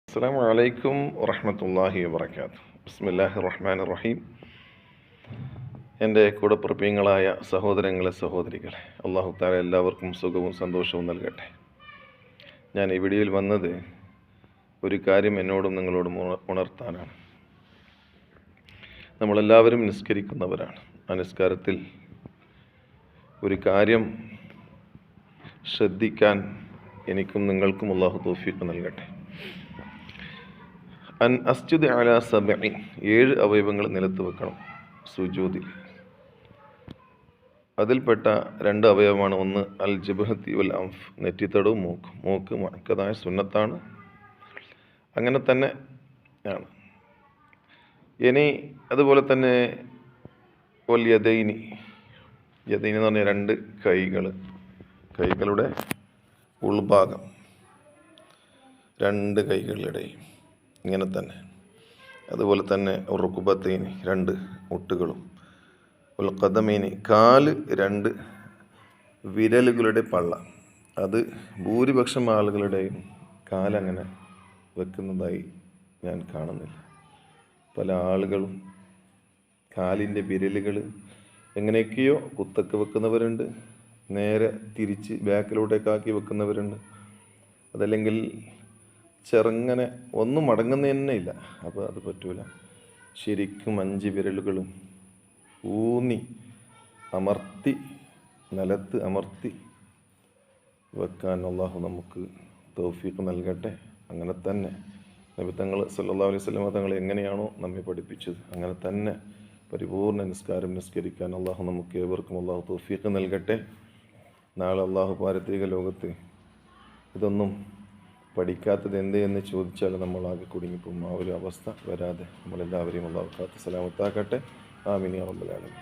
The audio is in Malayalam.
അസ്സലാമു അലൈക്കും വറഹ്മത്തുള്ളാഹി വബറകാതുഹു. ബിസ്മില്ലാഹിർ റഹ്മാനിർ റഹീം. എൻ്റെ കൂടപ്പിറപ്പിയങ്ങളായ സഹോദരങ്ങളെ, സഹോദരികളെ, അല്ലാഹു തആല എല്ലാവർക്കും സുഖവും സന്തോഷവും നൽകട്ടെ. ഞാൻ ഈ വീഡിയോയിൽ വന്നത് ഒരു കാര്യം എന്നോടും നിങ്ങളോടും ഉണർത്താനാണ്. നമ്മളെല്ലാവരും നിസ്കരിക്കുന്നവരാണ്. ആ നിസ്കാരത്തിൽ ഒരു കാര്യം ശ്രദ്ധിക്കാൻ എനിക്കും നിങ്ങൾക്കും അല്ലാഹു തൗഫീഖ് നൽകട്ടെ. അൻ അസ്ജുദ് അലാ സബ്ഇ, 7 അവയവങ്ങൾ നിലത്ത് വെക്കണം സുജൂദിൽ. അതിൽപ്പെട്ട 2 അവയവമാണ്. ഒന്ന് അൽ ജബ്ഹത്തി വൽ അൻഫ്, നെറ്റിത്തടവും മൂക്ക് മുഅക്കദായ സുന്നത്താണ്, അങ്ങനെ തന്നെ ആണ്. ഇനി അതുപോലെ തന്നെ വൽ യദൈനി, യദൈനി എന്ന് പറഞ്ഞാൽ 2 കൈകളുടെ ഉൾഭാഗം, 2 കൈകളുടെയും ഇങ്ങനെ തന്നെ. അതുപോലെ തന്നെ റുക്ബത്തൈനി, 2 മുട്ടുകളും, ഉൽ ഖദമൈനി, കാല് 2 വിരലുകളുടെ പള്ള. അത് ഭൂരിപക്ഷം ആളുകളുടെയും കാലങ്ങനെ വെക്കുന്നതായി ഞാൻ കാണുന്നില്ല. പല ആളുകളും കാലിൻ്റെ വിരലുകൾ എങ്ങനെയൊക്കെയോ കുത്തൊക്കെ വെക്കുന്നവരുണ്ട്, നേരെ തിരിച്ച് ബാക്കിലോട്ടേക്കാക്കി വെക്കുന്നവരുണ്ട്, അതല്ലെങ്കിൽ ചെറുങ്ങനെ ഒന്നും മടങ്ങുന്ന തന്നെ ഇല്ല. അപ്പോൾ അത് പറ്റൂല. ശരിക്കും 5 വിരലുകളും ഊന്നി അമർത്തി നിലത്ത് അമർത്തി വെക്കാൻ അല്ലാഹു നമുക്ക് തൗഫീഖ് നൽകട്ടെ. അങ്ങനെ തന്നെ നബി തങ്ങൾ സല്ലല്ലാഹു അലൈഹി വസല്ലം തങ്ങൾ എങ്ങനെയാണോ നമ്മെ പഠിപ്പിച്ചത് അങ്ങനെ തന്നെ പരിപൂർണ്ണ നിസ്കാരം നിസ്കരിക്കാൻ അല്ലാഹു നമുക്ക് ഏവർക്കും അല്ലാഹു തൗഫീഖ് നൽകട്ടെ. നാളെ അല്ലാഹു പാരത്രിക ലോകത്ത് ഇതൊന്നും പഠിക്കാത്തത് എന്ത് എന്ന് ചോദിച്ചാൽ നമ്മളാകെ കുടുങ്ങിപ്പോകും. ആ ഒരു അവസ്ഥ വരാതെ നമ്മളെല്ലാവരെയും അല്ലാഹു കാത്ത് സലാമത്താക്കട്ടെ. ആമീൻ യാ റബ്ബൽ ആലമീൻ.